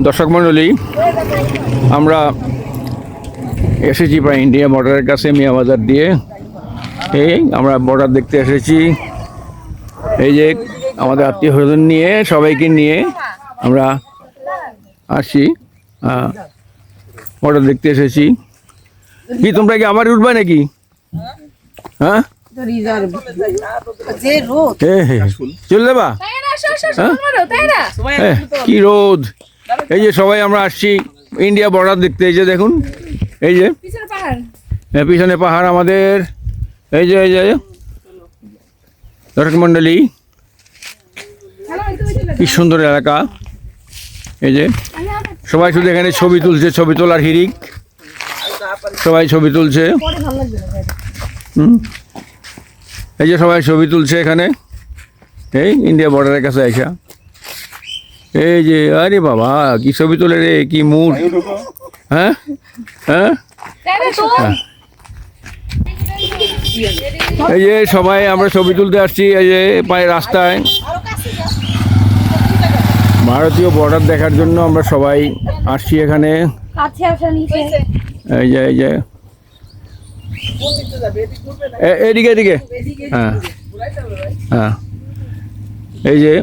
দর্শক মণ্ডলী, আমরা এসেছি প্রায় ইন্ডিয়া বর্ডারের কাছে মিয়া বাজার দিয়ে। এই আমরা বর্ডার দেখতে এসেছি। এই যে আমাদের আত্মীয় স্বজন নিয়ে সবাইকে নিয়ে আমরা আসছি, বর্ডার দেখতে এসেছি। কি তোমরা কি আবার উঠবে নাকি? হ্যাঁ চলে যাবা? কি রোদ! এই যে সবাই আমরা আসছি ইন্ডিয়া বর্ডার দেখতে। এই যে দেখুন, এই যে পিছনে পাহাড় আমাদের। এই যে দর্শক মন্ডলী, কি সুন্দর এলাকা। এই যে সবাই শুধু এখানে ছবি তুলছে, ছবি তোলার হিড়িক, সবাই ছবি তুলছে। এই যে সবাই ছবি তুলছে এখানে, এই ইন্ডিয়া বর্ডারের কাছে আইসা। এই যে আরে বাবা, কি ছবি তোলে রে, কি মুড! হ্যাঁ হ্যাঁ, এই যে সবাই আমরা ছবি তুলতে আসছি। এই যে পায়ে রাস্তায় ভারতীয় বর্ডার দেখার জন্য আমরা সবাই আসছি এখানে। এই যে এদিকে হ্যাঁ হ্যাঁ, এই যে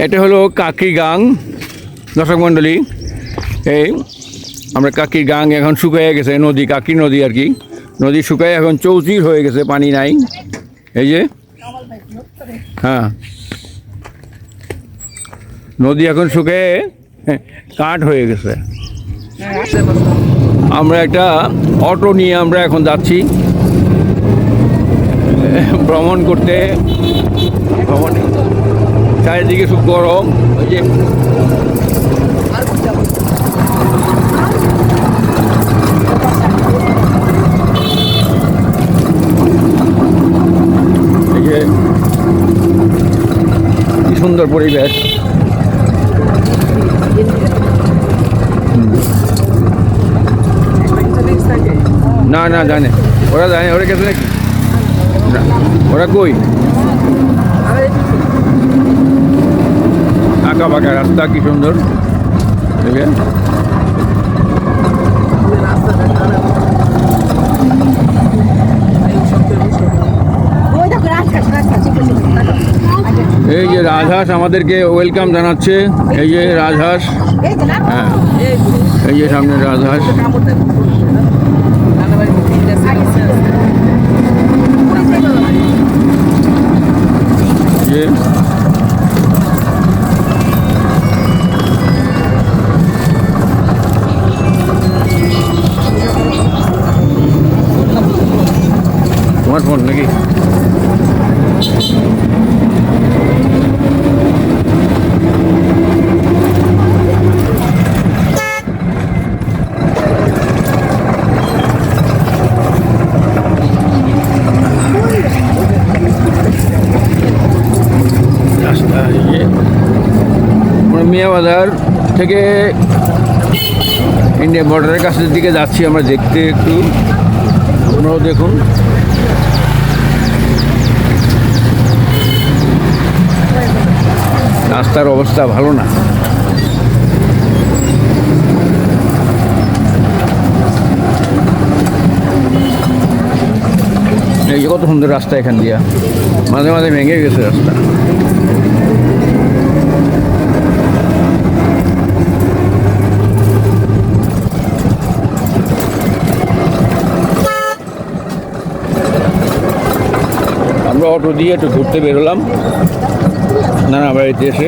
এটা হলো কাকি গাং। দর্শক মণ্ডলী, এই আমরা কাকির গাং এখন শুকিয়ে গেছে, নদী, কাকির নদী আর কি। নদী শুকায় এখন চৌচির হয়ে গেছে, পানি নাই। এই যে হ্যাঁ, নদী এখন শুকিয়ে কাঠ হয়ে গেছে। আমরা একটা অটো নিয়ে আমরা এখন যাচ্ছি ভ্রমণ করতে। চারিদিকে খুব গরম। ওই যে কি সুন্দর পরিবেশ। না না জানে, ওরা জানে, ওরা গেছে নাকি? ওরা কই? আঁকা বাঁকা রাস্তা, কি সুন্দর। এই যে রাজহাঁস আমাদেরকে ওয়েলকাম জানাচ্ছে। এই যে রাজহাঁস, হ্যাঁ এই যে সামনে রাজহাঁস। তোমার ফোন নাকি? মিয়া বাজার থেকে ইন্ডিয়া বর্ডারের কাছের দিকে যাচ্ছি আমরা দেখতে। একটু আপনারাও দেখুন। রাস্তার অবস্থা ভালো না। এই যে কত সুন্দর রাস্তা, এখান দিয়া মাঝে মাঝে ভেঙে গেছে রাস্তা। আমরা অটো দিয়ে একটু ঘুরতে বেরোলাম নানা বাড়িতে এসে।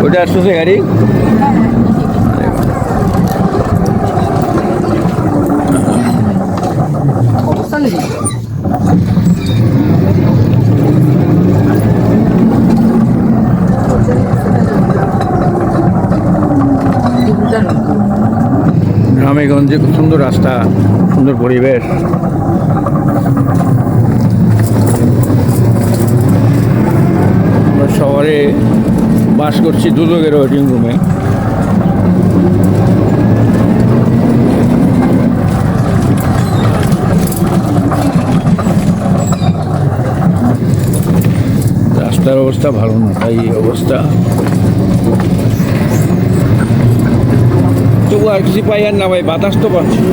ওইটা আসতেছে গাড়ি। গ্রামেগঞ্জে খুব সুন্দর রাস্তা, সুন্দর পরিবেশ। আমরা সবাই শহরে বাস করছি দুদকের ওয়েটিং রুমে। রাস্তার অবস্থা ভালো না, তাই এই অবস্থা। তবু আর কিছু পাই আর না ভাই, বাতাস তো পাচ্ছি।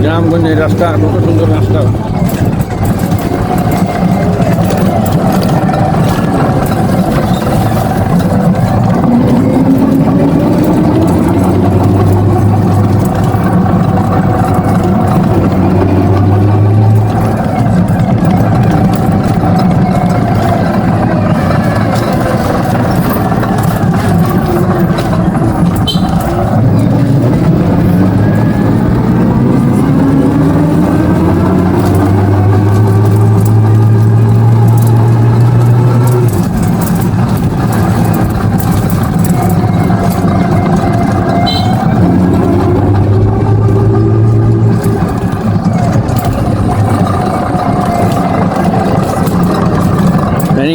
গ্রামগঞ্জের রাস্তা, কত সুন্দর রাস্তা।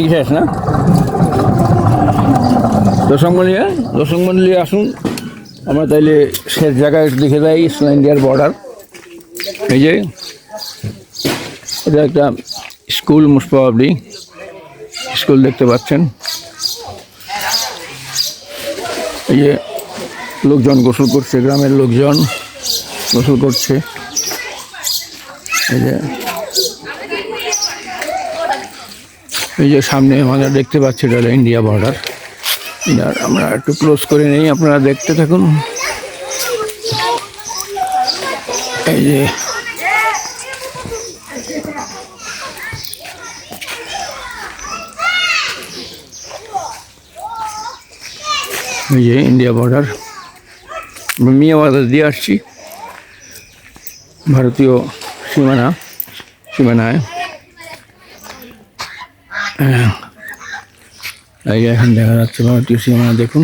কি শেষ না? দর্শক মন্ডলী আসুন, আমরা তাইলে শেষ জায়গায় দেখে যাই, ইন্ডিয়ার বর্ডার। এই যে এটা একটা স্কুল, মুসপাবলি স্কুল দেখতে পাচ্ছেন। এই যে লোকজন গোসল করছে, গ্রামের লোকজন গোসল করছে। এই যে সামনে আমরা দেখতে পাচ্ছি এটা হলো ইন্ডিয়া বর্ডার। আমরা একটু ক্লোজ করে নেই, আপনারা দেখতে থাকুন। এই যে ইন্ডিয়া বর্ডার, মিয়াবাজার দিয়ে আসছি, ভারতীয় সীমানায়। এই যে এখন দেখা যাচ্ছে ভারতীয় সীমানা, দেখুন।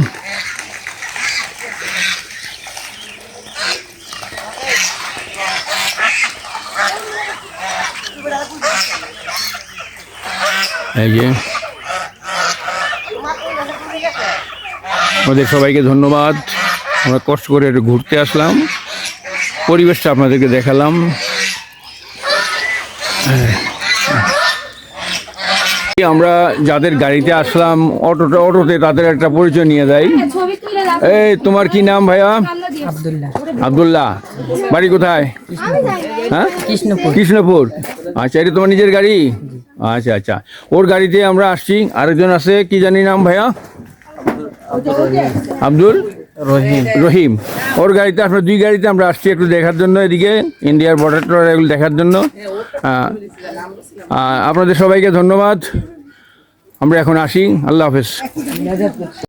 এই যে আমাদের সবাইকে ধন্যবাদ। আমরা কষ্ট করে একটু ঘুরতে আসলাম, পরিবেশটা আপনাদেরকে দেখালাম। আমরা যাদের গাড়িতে আসলাম, অটোতে তাদের একটা পরিচয় নিয়ে যাই। এই তোমার কি নাম ভাইয়া? আব্দুল্লাহ। বাড়ি কোথায়? হ্যাঁ, কৃষ্ণপুর। আচ্ছা, এটা তোমার নিজের গাড়ি? আচ্ছা আচ্ছা, ওর গাড়িতে আমরা আসছি। আরেকজন আছে, কি জানি নাম ভাইয়া? আব্দুল রহিম। ওর গাড়িতে আসলে দুই গাড়িতে আমরা আসছি একটু দেখার জন্য, এদিকে ইন্ডিয়ার বর্ডারটা এগুলো দেখার জন্য। আপনাদের সবাইকে ধন্যবাদ। আমরা এখন আসি, আল্লাহ হাফেজ।